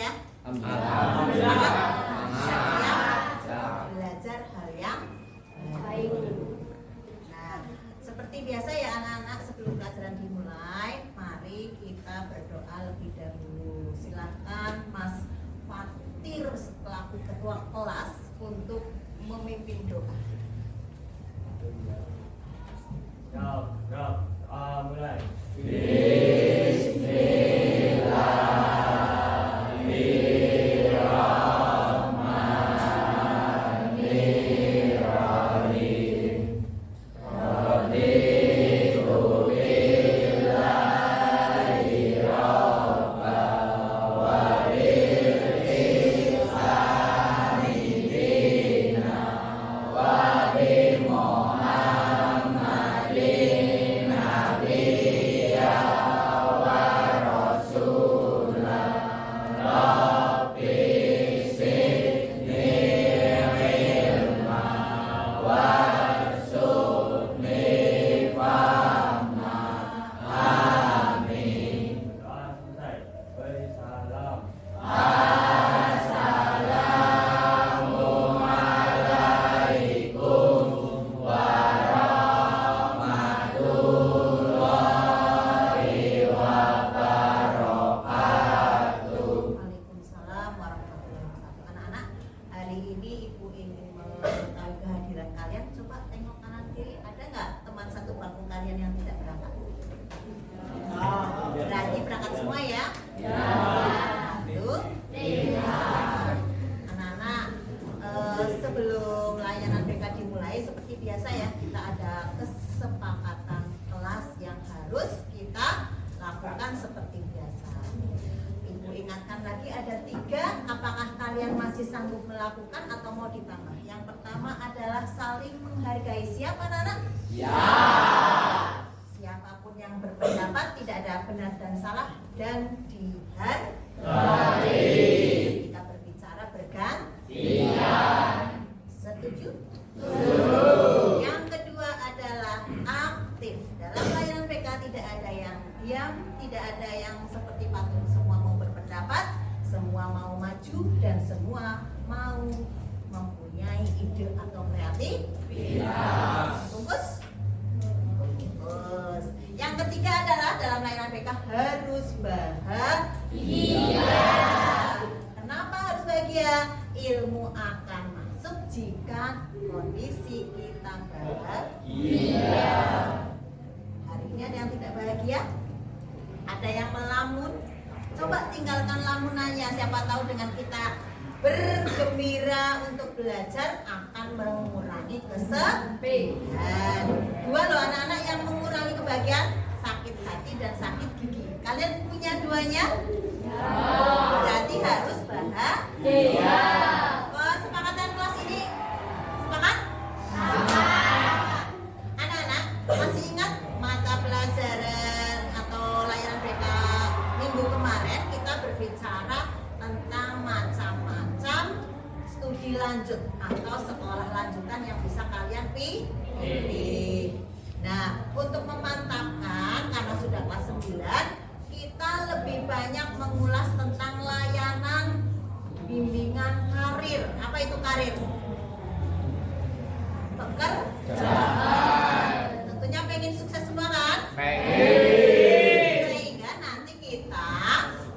ya? Alhamdulillah. Siap belajar hal yang baik. Nah, seperti biasa ya anak-anak, sebelum pelajaran dimulai, mari kita berdoa lebih dahulu. Silakan Mas Fatir selaku ketua kelas untuk memimpin doa. Mulai. Waalaikumsalam warahmatullahi wabarakatuh. Anak-anak, hari ini Ibu ingin mengetahui kehadiran kalian. Coba tengok kanan kiri, ada nggak teman satu bangku kalian yang tidak berangkat? Berarti berangkat semua ya? Anak-anak, sebelum layanan BK dimulai, seperti biasa ya, kita ada kesepakatan kelas yang harus kita lakukan seperti biasa. Ibu ingatkan lagi ada 3, apakah kalian masih sanggup melakukan atau mau ditambah? Yang pertama adalah saling menghargai. Siapa anak-anak? Ya. Siapapun yang berpendapat tidak ada benar dan salah dan dihargai. Kita berbicara bergantian. Setuju? Yang kedua adalah aktif. Dalam layanan PK tidak ada yang diam, tidak ada yang seperti patung. Semua mau berpendapat, semua mau maju, dan semua mau mempunyai ide atau kreativitas. Bungkus? Bungkus. Yang ketiga adalah dalam layanan PK harus bahagia. Kenapa harus bahagia? Ilmu akan masuk jika kondisi kita bahagia. Hari ini ada yang tidak bahagia? Ada yang melamun? Coba tinggalkan lamunannya. Siapa tahu dengan kita bergembira untuk belajar akan mengurangi kesedihan. 2 loh anak-anak yang mengurangi kebahagiaan, sakit hati dan sakit gigi. Kalian punya 2-nya? Berarti harus bahagia. Kesepakatan kelas ini sepakat? Anak-anak masih ingat mata pelajaran atau layanan BK minggu kemarin kita berbicara tentang macam-macam studi lanjut atau sekolah lanjutan yang bisa kalian pilih. Nah, untuk memantapkan karena sudah kelas 9, kita lebih banyak mengulas tentang layanan bimbingan karir. Apa itu karir? Pekerjaan. Tentunya pengen sukses semua kan? Sehingga nanti kita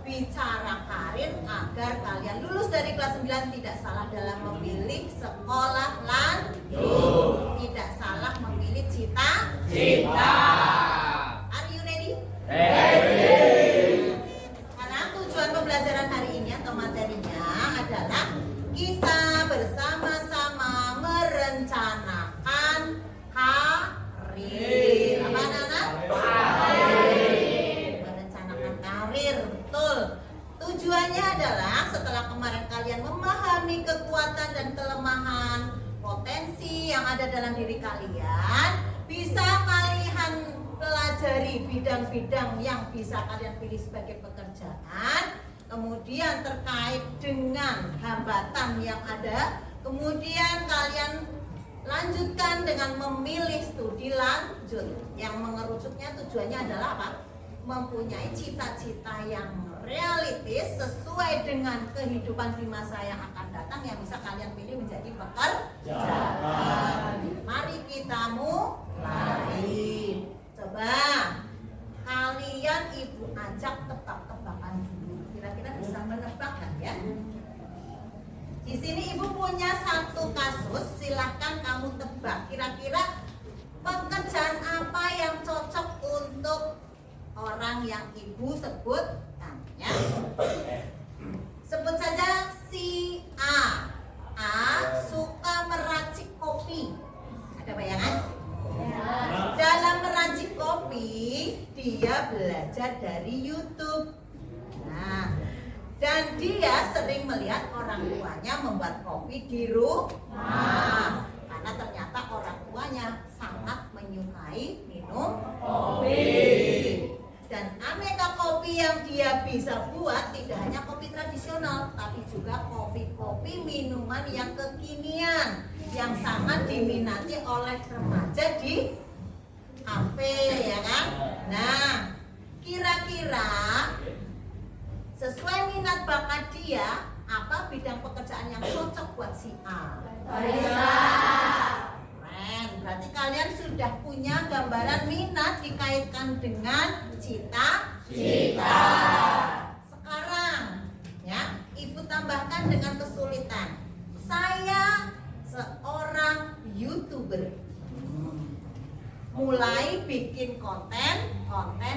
bicara karir agar kalian lulus dari kelas 9 tidak salah dalam memilih sekolah lanjut, tidak salah memilih cita-cita. Are you ready? Karena tujuan pembelajaran hari ini atau materinya adalah kita bersama-sama merencanakan karir. Apa anak-anak? Merencanakan karir, betul. Tujuannya adalah setelah kemarin kalian memahami kekuatan dan kelemahan, potensi yang ada dalam diri kalian, bisa kalian pelajari bidang-bidang yang bisa kalian pilih sebagai pekerjaan, kemudian terkait dengan hambatan yang ada, kemudian kalian lanjutkan dengan memilih studi lanjut yang mengerucutnya tujuannya adalah apa? mempunyai cita-cita yang realistis sesuai dengan kehidupan di masa yang akan datang yang bisa kalian pilih menjadi pekerjaan. Mari kita mulai. Coba kalian ibu ajak tebak-tebakan dulu. Kira-kira bisa menebak kan ya? Di sini ibu punya satu kasus, silahkan kamu tebak. Kira-kira pekerjaan apa yang cocok untuk orang yang ibu sebutkan ya? Sebut saja si A. A suka meracik kopi. Ada bayangan? Dalam meracik kopi, dia belajar dari YouTube. Nah, dan dia sering melihat orang tuanya membuat kopi di rumah. Karena ternyata orang tuanya sangat menyukai minum kopi. Dan aneka kopi yang dia bisa buat tidak hanya kopi tradisional, tapi juga kopi-kopi minuman yang kekinian yang sangat diminati oleh remaja di kafe, ya kan? Nah, kira-kira sesuai minat bakat dia, apa bidang pekerjaan yang cocok buat si A? Barista. Keren, berarti kalian sudah punya gambaran minat dikaitkan dengan cita-cita. Sekarang, ya, ibu tambahkan dengan kesulitan. Saya seorang YouTuber. Mulai bikin konten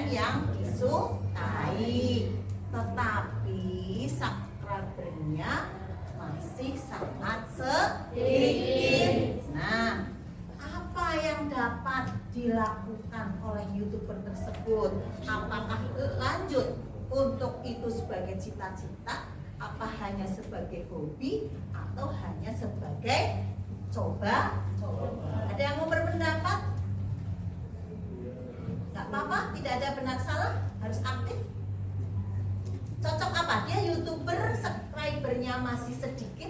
yang disukai, tetapi subscribernya masih sangat sedikit. Nah, apa yang dapat dilakukan oleh YouTuber tersebut? Apakah lanjut untuk itu sebagai cita-cita, apa hanya sebagai hobi, atau hanya sebagai coba? Ada yang mau berpendapat? Gak apa-apa, tidak ada benar salah, harus aktif. Cocok apa? Dia YouTuber, subscribernya masih sedikit.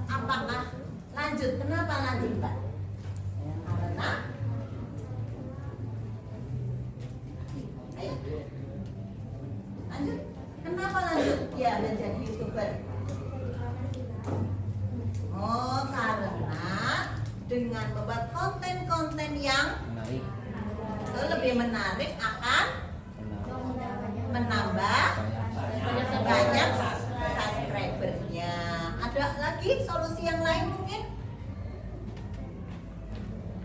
Apakah lanjut? Kenapa lanjut, Mbak? Karena ayo lanjut. Kenapa lanjut dia menjadi YouTuber? Oh, karena dengan membuat konten-konten yang menarik, lebih menarik akan menambah banyak subscribernya. Ada lagi solusi yang lain mungkin?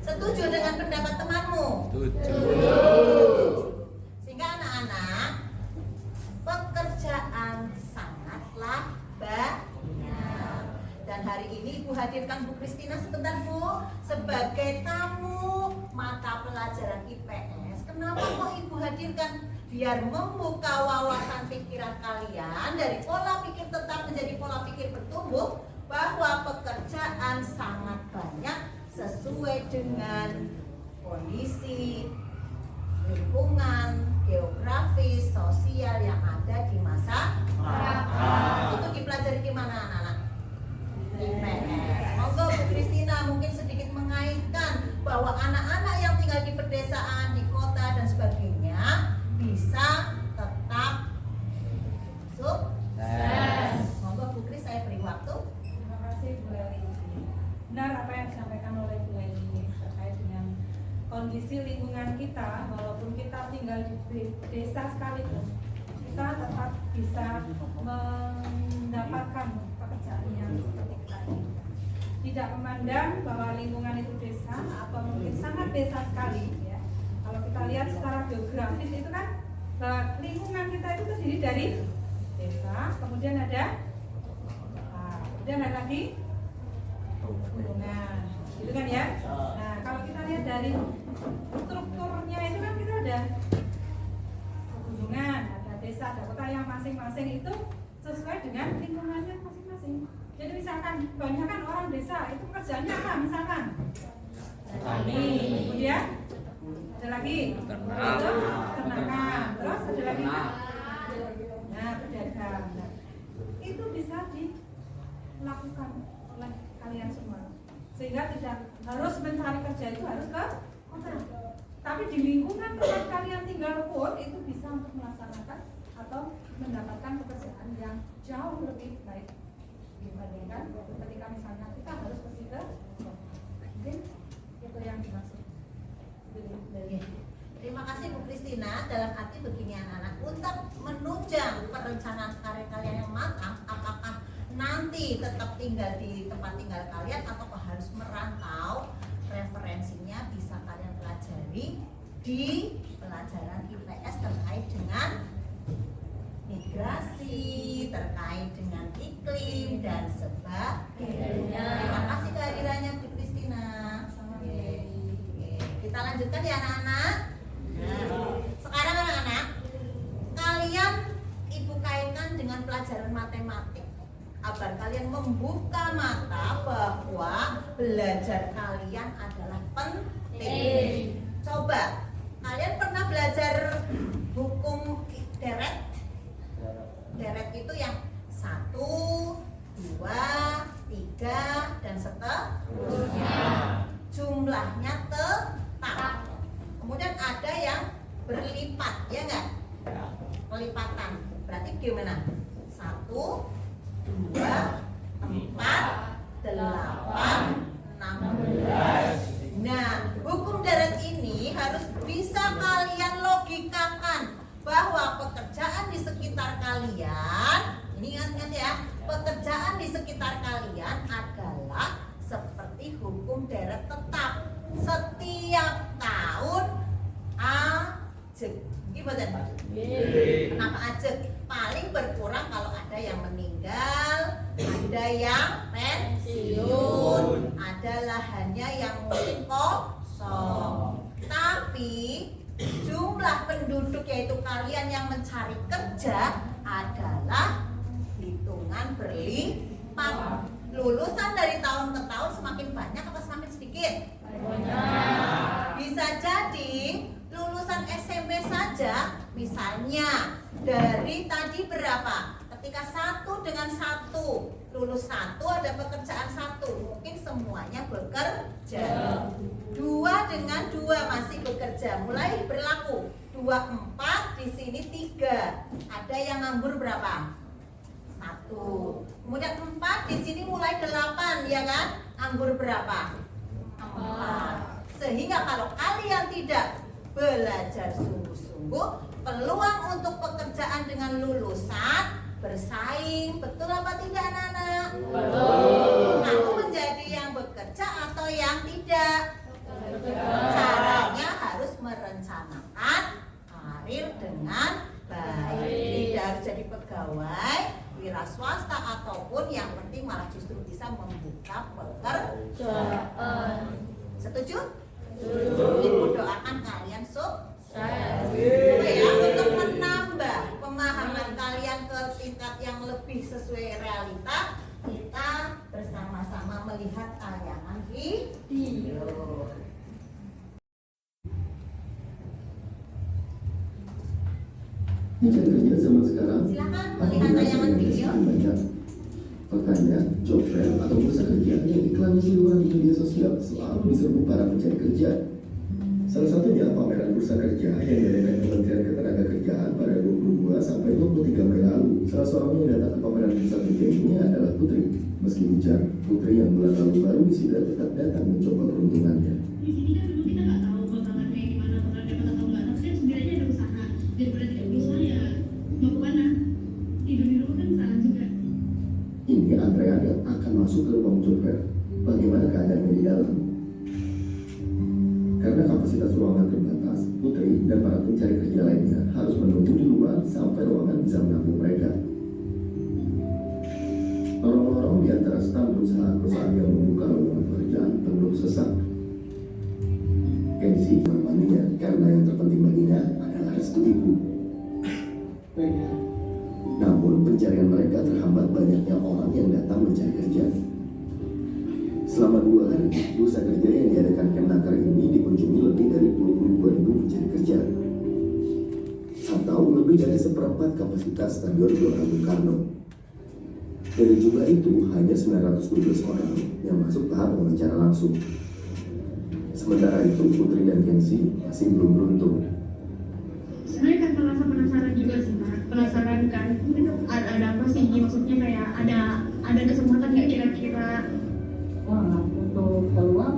Setuju dengan pendapat temanmu? Sehingga anak-anak, pekerjaan sangatlah banyak. Dan hari ini Ibu hadirkan Bu Kristina sebentar Bu sebagai tamu mata pelajaran IPS. Kenapa kok Ibu hadirkan? Biar membuka wawasan pikiran kalian dari pola pikir tetap menjadi pola pikir bertumbuh, bahwa pekerjaan sangat banyak sesuai dengan kondisi lingkungan, geografis, sosial yang ada di masa itu dipelajari di mana anak-anak? IPS. Monggo Bu Kristina mungkin sedikit mengaitkan bahwa anak-anak yang tinggal di pedesaan, di kota dan sebagainya bisa tetap sukses. Monggo Bu Kris, saya beri waktu. Terima kasih Bu Eli. Benar apa yang disampaikan oleh Bu Eli terkait dengan kondisi lingkungan kita, walaupun kita tinggal di desa sekalipun, kita tetap bisa mendapatkan pekerjaan yang seperti kita ini. Tidak memandang bahwa lingkungan itu desa atau mungkin sangat desa sekali, ya. Kalau kita lihat secara geografis itu kan bahwa lingkungan kita itu terdiri dari desa, kemudian ada lagi gunungan, gitu kan ya. Nah, kalau kita lihat dari strukturnya itu kan kita ada pegunungan, ada desa, ada kota yang masing-masing itu sesuai dengan lingkungannya masing-masing. Jadi misalkan kebanyakan orang desa itu pekerjaannya apa? Misalkan petani, kemudian ada lagi ternakan, terus ada lagi pedagang. Nah, itu bisa dilakukan oleh kalian semua, sehingga tidak harus mencari kerja itu harus ke kota, tapi di lingkungan tempat kalian tinggal pun itu bisa untuk melaksanakan atau mendapatkan pekerjaan yang jauh lebih baik dibandingkan ketika misalnya kita harus pergi ke mungkin itu yang dimaksud. Terima kasih Bu Kristina. Dalam arti begini anak-anak, untuk menunjang perencanaan karir kalian yang matang, apakah nanti tetap tinggal di tempat tinggal kalian atau harus merantau, referensinya bisa kalian pelajari di pelajaran IPS terkait dengan migrasi, terkait dengan iklim dan sebagainya. Terima kasih kehadirannya Bu Kristina. Kita lanjutkan ya anak-anak. Nah, sekarang anak-anak, kalian ibu kaitkan dengan pelajaran matematik agar kalian membuka mata bahwa belajar kalian adalah penting. Coba, kalian pernah belajar hukum deret? Deret itu yang 1, 2, 3 dan seterusnya. Jumlahnya tetap. Kemudian ada yang berlipat, ya enggak? Pelipatan. Berarti gimana? 1, 2, 4, 8, 16. Nah, hukum deret ini harus bisa kalian logikakan bahwa pekerjaan di sekitar kalian, ini ingat-ingat ya, pekerjaan di sekitar kalian adalah seperti hukum deret tetap. Setiap tahun ajeg. Gimana? Kenapa ajeg? Paling berkurang kalau ada yang meninggal, ada yang pensiun, ada lahannya yang mungkin kosong. Tapi jumlah penduduk yaitu kalian yang mencari kerja adalah hitungan berlipat. Lulusan dari tahun ke tahun semakin banyak atau semakin sedikit? Bisa jadi lulusan SMP saja, misalnya dari tadi berapa? Ketika 1 dengan 1 lulus 1 ada pekerjaan 1, mungkin semuanya bekerja. 2 dengan 2 masih bekerja, mulai berlaku 2, 4, di sini 3. Ada yang nganggur berapa? 1. Kemudian 4, di sini mulai 8, ya kan? Anggur berapa? 4. Sehingga kalau kalian tidak belajar sungguh-sungguh, peluang untuk pekerjaan dengan lulusan bersaing, betul apa tidak anak-anak? Betul. Kamu menjadi yang bekerja atau yang tidak? Caranya harus merencanakan karir dengan baik. Tidak harus jadi pegawai, wira swasta ataupun yang penting malah justru bisa membuka pekerjaan. Setuju? Ibu doakan kalian sukses. Ya, untuk menambah pemahaman kalian ke tingkat yang lebih sesuai realita, kita bersama-sama melihat tayangan video. Mencari kerja zaman sekarang, Silakan melihat tayangan video. Banyak. Makanya, job fair atau bursa kerja yang iklannya seluruh di media sosial selalu diserbu para pencari kerja. Salah satunya pameran bursa kerja yang diadakan Kementerian Ketenagakerjaan pada 22 sampai 23 Mei lalu. Salah seorang yang datang ke pameran bursa kerja ini adalah Putri. Meski hujan, Putri yang bulan lalu baru wisuda tetap datang mencoba peruntungannya. Di sini kan dulu kita nggak tahu pasangan kayak gimana, bakal dapat atau enggak. Tapi kan setidaknya ada usaha. Daripada tidak berusaha ya mau kemana? Tidur di rumah kan salah juga. Ini antrean yang akan masuk ke ruang job fair. Bagaimana keadaannya di dalam? Karena kapasitas ruangan terbatas, Putri dan para pencari kerja lainnya harus menunggu di luar sampai ruangan bisa menampung mereka. Lorong-lorong di antara staf perusahaan yang membuka lowongan pekerjaan penuh sesak. Kenzi menemaninya karena yang terpenting baginya adalah restu ibu. Namun pencarian mereka terhambat banyaknya orang yang datang mencari kerja. Selama 2 hari, bursa kerja yang diadakan Kemenaker ini dikunjungi lebih dari 22.000 pencari kerja, atau lebih dari seperempat kapasitas Stadion Gelora Bung Karno. Dari jumlah itu, hanya 912 orang yang masuk tahap wawancara langsung. Sementara itu, Putri dan Kenzi masih belum beruntung. Sebenarnya kan merasa penasaran juga sih Pak. Penasaran kan, itu ada apa sih? Maksudnya kayak ada kesempatan nggak kira-kira? Wah, untuk peluang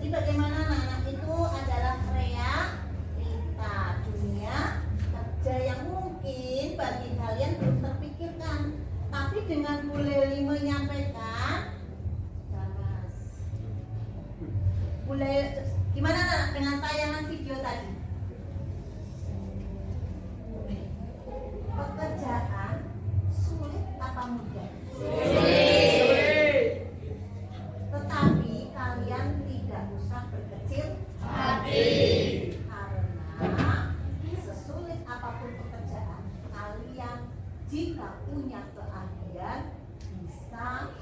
Jadi bagaimana anak-anak itu adalah realita dunia kerja yang mungkin bagi kalian belum terpikirkan. Tapi dengan Bu Leli menyampaikan, jelas. Bu Leli, gimana anak dengan tayangan video tadi? Pekerjaan sulit apa mudah? Tetapi kalian tidak usah berkecil hati. Karena sesulit apapun pekerjaan, kalian jika punya keahlian bisa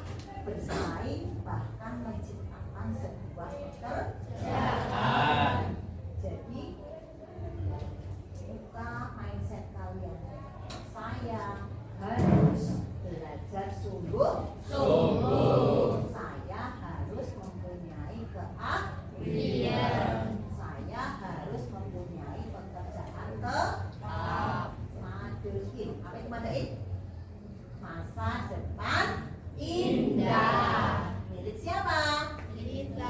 bersaing bahkan menciptakan sebuah pekerjaan. Jadi buka mindset kalian. Saya harus belajar sungguh-sungguh. Saya harus mempunyai keahlian. Saya harus mempunyai pekerjaan tetap. Madein. Apa itu madein? Masa depan indah. Milik siapa? Kita.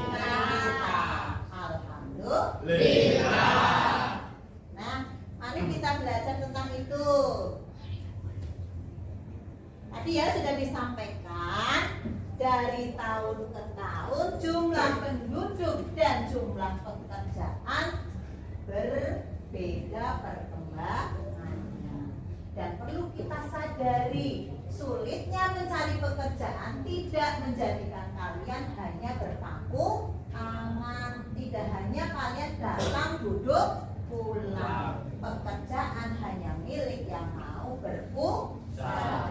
Alhamdulillah. Nah, mari kita belajar tentang itu. Tadi ya sudah disampaikan, dari tahun ke tahun jumlah penduduk dan jumlah pekerjaan berbeda perkembangannya. Dan perlu kita sadari, sulitnya mencari pekerjaan tidak menjadikan kalian hanya berpangku tangan. Tidak hanya kalian datang duduk pulang. Pekerjaan hanya milik yang mau berusaha,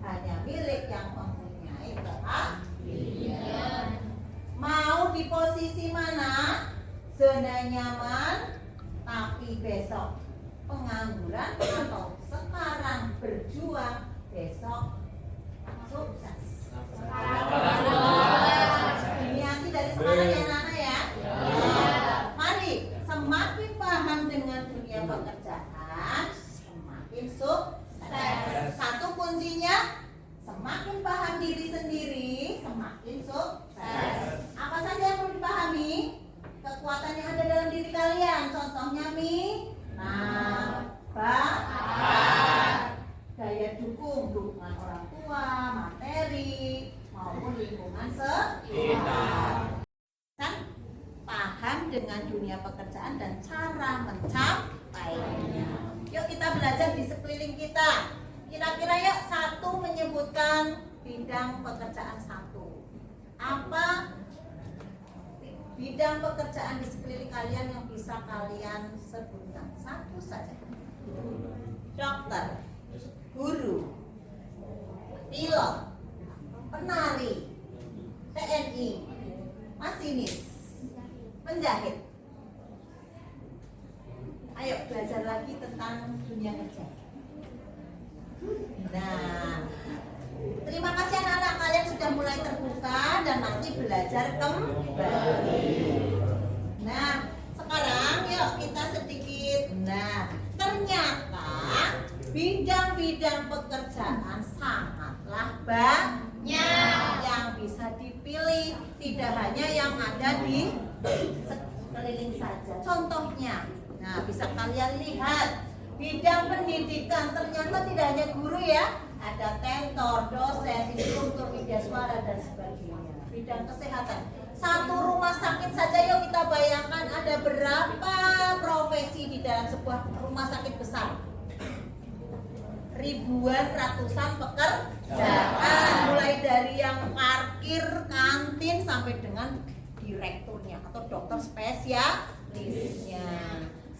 hanya milik yang mempunyai keahlian. Mau di posisi mana? Zona nyaman, tapi besok pengangguran, atau sekarang berjuang, besok sukses. Ini nanti dari sekarang ya anak-anak ya. Mari semakin paham dengan dunia pekerjaan, semakin sukses. Satu kuncinya, semakin paham diri sendiri, semakin sukses. Apa saja yang perlu dipahami? Kekuatan yang ada dalam diri kalian. Contohnya bakat, daya dukung, dukungan orang tua, materi, maupun lingkungan sekitar. Kan paham dengan dunia pekerjaan dan cara mencapainya. Yuk kita belajar di sekeliling kita. Kira-kira yuk satu menyebutkan bidang pekerjaan satu. Apa bidang pekerjaan di sekeliling kalian yang bisa kalian sebutkan? Satu saja. Dokter, guru, pilot, penari, TNI, masinis, penjahit. Ayo belajar lagi tentang dunia kerja. Nah, terima kasih anak-anak, kalian sudah mulai terbuka dan nanti belajar kembali. Nah, sekarang yuk kita sedikit. Nah, ternyata bidang-bidang pekerjaan sangatlah banyak yang bisa dipilih, tidak hanya yang ada di sekeliling saja. Contohnya, nah bisa kalian lihat bidang pendidikan ternyata tidak hanya guru ya, ada tentor, dosen, instruktur media suara dan sebagainya. Bidang kesehatan, satu rumah sakit saja yuk kita bayangkan ada berapa profesi di dalam sebuah rumah sakit besar. Ribuan, ratusan pekerjaan, mulai dari yang parkir, kantin sampai dengan direkturnya atau dokter spesialisnya.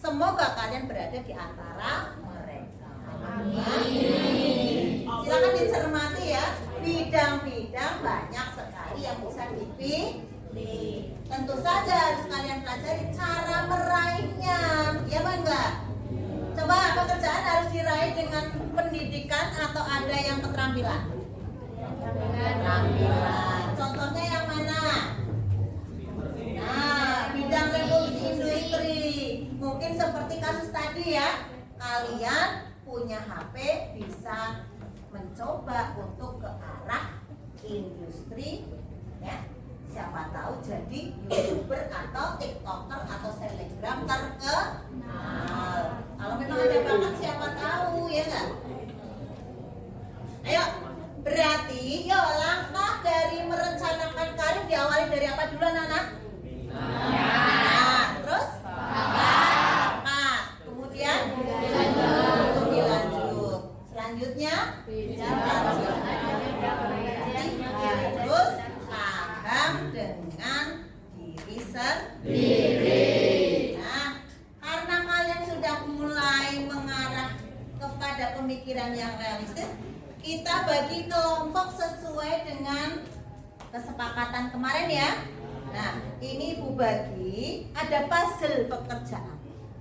Semoga kalian berada di antara mereka. Amin. Silakan dicermati ya, bidang-bidang banyak sekali yang bisa dipilih. Tentu saja harus kalian pelajari cara meraihnya, ya enggak? Coba pekerjaan harus diraih dengan pendidikan atau ada yang keterampilan? Keterampilan. Contohnya yang mana? seperti kasus tadi ya, kalian punya HP bisa mencoba untuk ke arah industri ya. Siapa tahu jadi YouTuber atau TikToker atau selebgram terkenal. Kalau memang ada bakat siapa tahu ya kan? Ayo, berarti yuk langkah dari merencanakan karir diawali dari apa dulu anak-anak? Nah, terus? Bakat. Kemudian? Dilanjut. Selanjutnya? Harus paham dengan diri sendiri. Nah, karena kalian sudah mulai mengarah kepada pemikiran yang realistis, kita bagi kelompok sesuai dengan kesepakatan kemarin ya. Nah, ini Ibu bagi ada puzzle pekerjaan.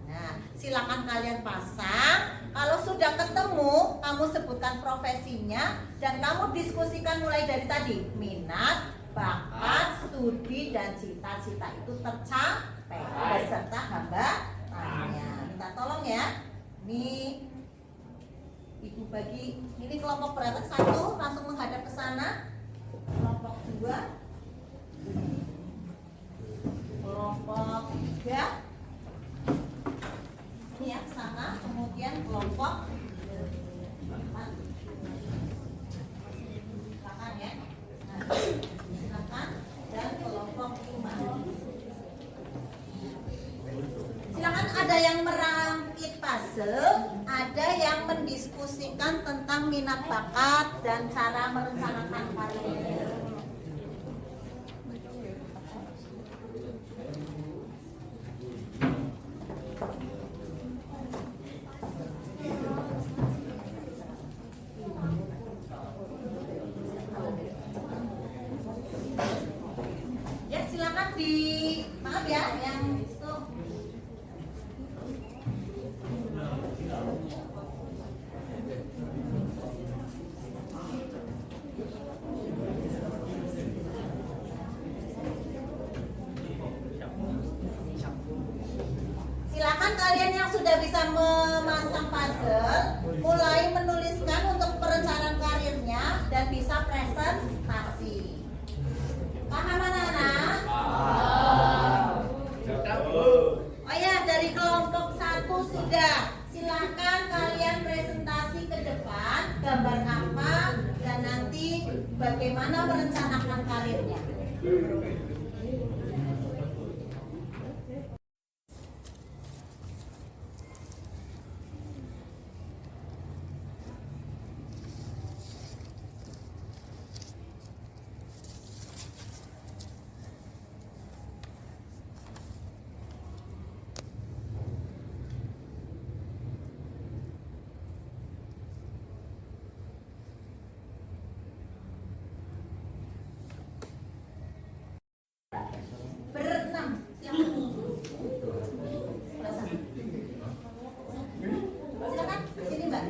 Nah, silakan kalian pasang. Kalau sudah ketemu, kamu sebutkan profesinya dan kamu diskusikan mulai dari tadi. Minat, bakat, studi, dan cita-cita itu tercapai beserta hambatannya. Minta tolong ya. Ini Ibu bagi, ini kelompok berapa? 1, langsung menghadap ke sana. Kelompok 2, kelompok 3, ini ya ke sana. Kemudian kelompok 4, silakan ya. Nah, silakan. Dan kelompok 5. Silakan, ada yang merangkit puzzle, ada yang mendiskusikan tentang minat bakat dan cara merencanakan karir. Ya silakan maaf ya yang itu. Silakan kalian yang sudah bisa memasang puzzle mulai menuliskan untuk perencanaan karirnya dan bisa presentasi. Paham anak-anak? Oh ya, dari kelompok 1 sudah. Silakan kalian presentasi ke depan, gambar apa dan nanti bagaimana merencanakan karirnya. Berenam, silakan. Silakan, sini Mbak.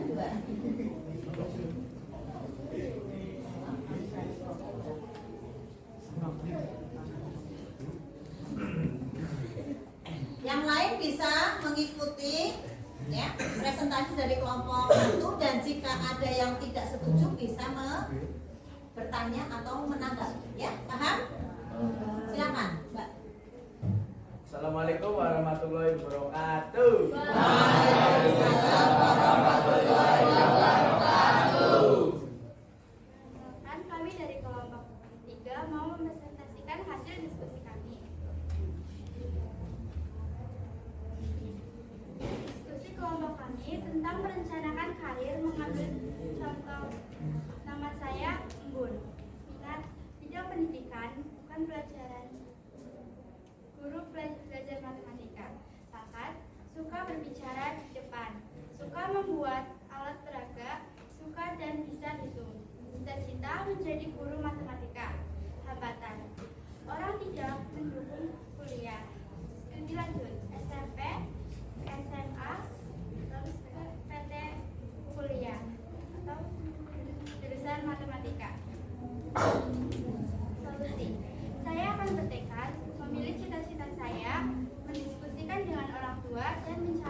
Yang lain bisa mengikuti ya presentasi dari kelompok 1 dan jika ada yang tidak setuju bisa bertanya atau menanggapi ya, paham? Silakan, Mbak. Assalamualaikum warahmatullahi wabarakatuh. Waalaikumsalam warahmatullahi wabarakatuh. Kan kami dari kelompok 3 mau mempresentasikan hasil diskusi kami. Diskusi kelompok kami tentang merencanakan karir mengambil contoh. Nama saya Embun. Minat bidang pendidikan, bukan pelajaran. Guru belajar matematika. Bakat, suka berbicara di depan. Suka membuat alat peraga, suka dan bisa hitung. Cita-cita menjadi guru matematika. Hambatan, orang tidak mendukung kuliah. Studi lanjut, SMP, SMA, terus ke PT kuliah atau jurusan matematika. Solusi, saya akan bertekad memilih cita-cita saya, mendiskusikan dengan orang tua dan mencari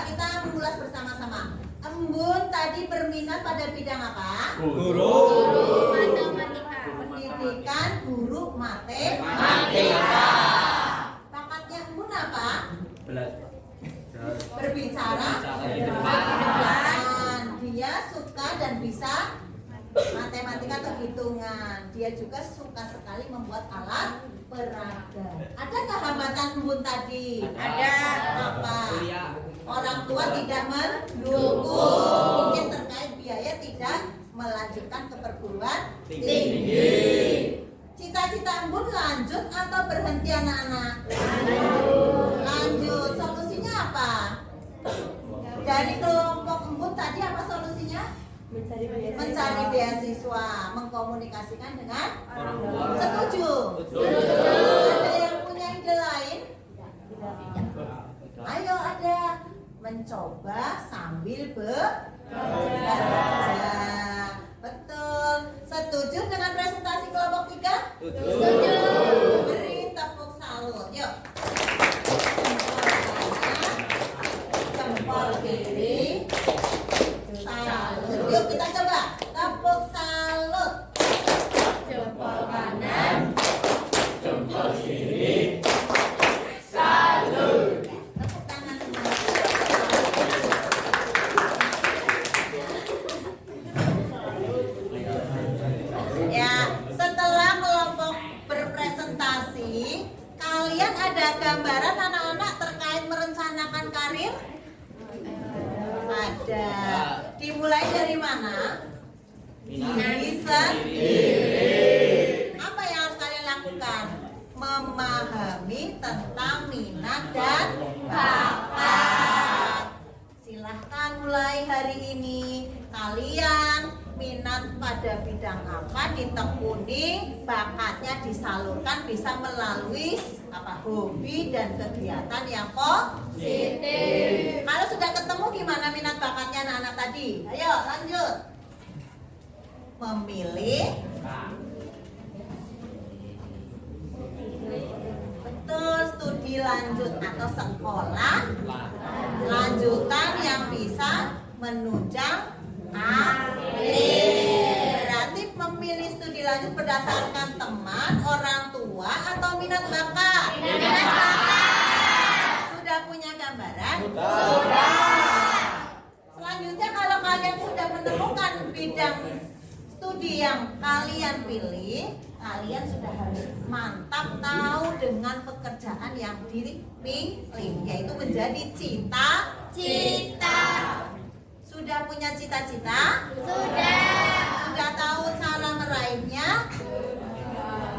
kita mengulas bersama-sama. Embun tadi berminat pada bidang apa? Guru. Pendidikan guru matematika. Bakatnya Embun apa? Berbicara di depan. Dia suka dan bisa matematika atau hitungan. Dia juga suka sekali membuat alat peraga. Ada nggak hambatan Embun tadi? Ada. Apa? Orang tua tidak mendukung. Mungkin terkait biaya tidak melanjutkan ke perguruan tinggi. Cita-cita Embun lanjut atau berhenti anak-anak? Lanjut. Solusinya apa? Dari kelompok Embun tadi apa solusinya? Mencari beasiswa, mengkomunikasikan dengan orang tua. Setuju? Ada yang punya ide lain? Ayo ada. Mencoba sambil bekerja. Betul. Setuju dengan presentasi kelompok 3? Setuju. Beri tepuk salut. Yuk. Jempol kiri. Salut. Yuk kita coba. Tepuk salut. Jempol kanan. Jempol kiri. Salut. Tepuk tangan semua. Ya, setelah kelompok berpresentasi, kalian ada gambaran anak-anak terkait merencanakan karir? Ada. Dimulai dari mana? Diri sendiri. Apa yang harus kalian lakukan? Memahami tentang minat dan bakat. Silahkan mulai hari ini. Kalian minat pada bidang apa ditekuni, bakatnya disalurkan bisa melalui hobi dan kegiatan yang positif. Kalau sudah ketemu gimana minat bakatnya anak-anak tadi? Ayo lanjut. Memilih. Betul, studi lanjut atau sekolah lanjutan yang bisa menunjang berarti memilih studi lanjut berdasarkan teman, orang tua, atau minat bakat? Minat bakat. Sudah punya gambaran? Sudah. Selanjutnya kalau kalian sudah menemukan bidang studi yang kalian pilih, kalian sudah harus mantap tahu dengan pekerjaan yang dipilih, yaitu menjadi cita-cita. Sudah punya cita-cita? Sudah. Sudah tahu cara meraihnya?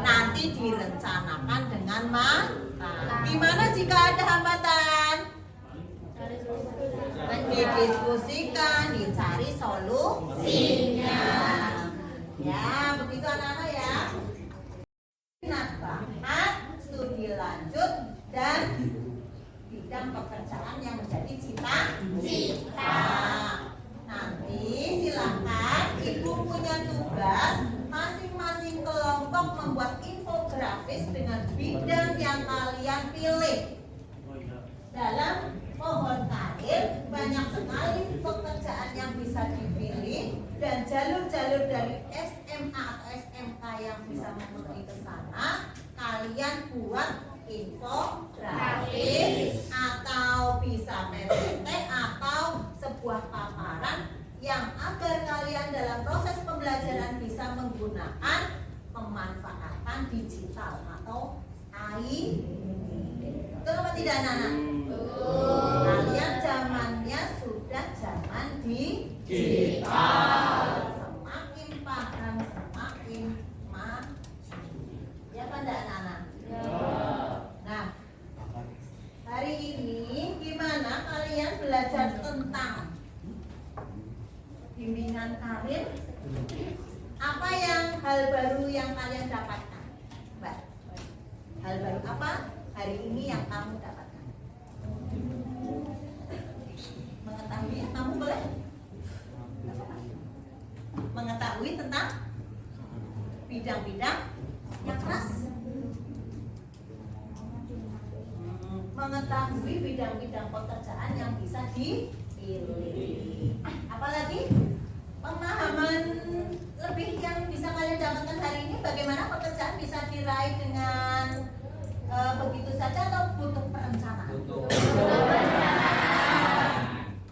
Nanti direncanakan dengan matang. Gimana jika ada hambatan? Didiskusikan, dicari solusinya. Ya, begitu anak-anak ya. Minat bakat, studi lanjut, dan bidang pekerjaan yang menjadi cita-cita. Nanti silakan ibu punya tugas masing-masing kelompok membuat infografis dengan bidang yang kalian pilih. Dalam pohon karir banyak sekali pekerjaan yang bisa dipilih dan jalur-jalur dari SMA atau SMK yang bisa memenuhi ke sana. Kalian buat infografis atau bisa PPT atau sebuah paparan yang agar kalian dalam proses pembelajaran bisa menggunakan pemanfaatan digital atau AI. Betul apa tidak anak-anak? Kalian zamannya sudah zaman digital. Semakin paham semakin maju. Ya apa enggak anak-anak? Nah, hari ini gimana kalian belajar tentang bimbingan karir? Apa yang hal baru yang kalian dapatkan? Mbak, hal baru apa hari ini yang kamu dapatkan? Mengetahui, kamu boleh mengetahui tentang bidang-bidang yang keras. Mengetahui mengetahui bidang-bidang pekerjaan yang bisa dipilih. Apalagi pemahaman lebih yang bisa kalian dapatkan hari ini, bagaimana pekerjaan bisa diraih dengan begitu saja atau butuh perencanaan?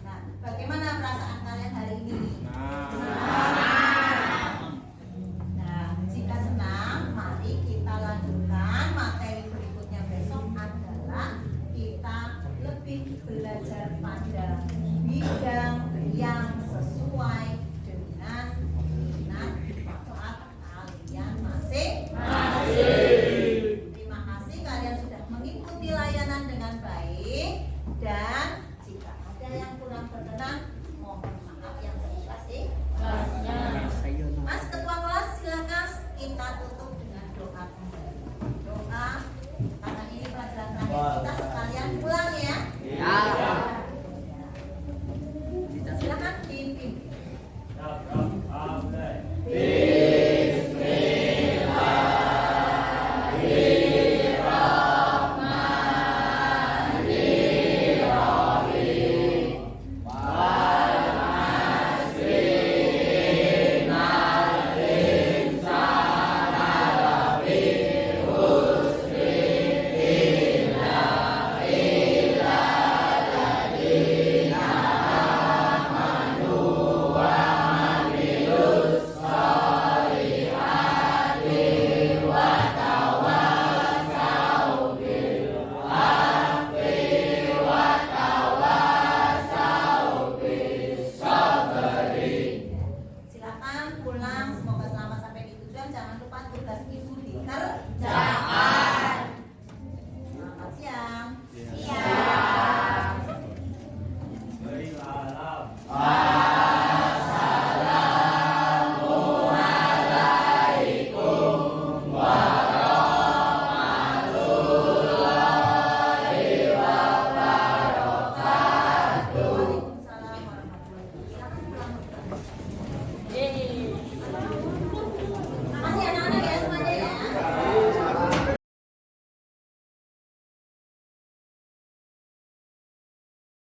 Nah, bagaimana perasaan kalian hari ini? Nah, jika senang, mari kita lanjutkan. Materi berikutnya besok adalah kita lebih belajar pada bidang yang sesuai dengan minat bakat kalian masing-masing. Terima kasih kalian sudah mengikuti layanan dengan baik, dan jika ada yang kurang berkenan, mohon maaf yang sebesar-besarnya. Mas Ketua kelas, silakan kita tutup dengan doa kembali. Doa, karena ini pelajaran terakhir kita, sekalian pulang ya. Silakan dipimpin. Silakan pulang, semoga selamat sampai di tujuan. Jangan lupa tugas ibu dikerjakan. Selamat siang. Beri salam.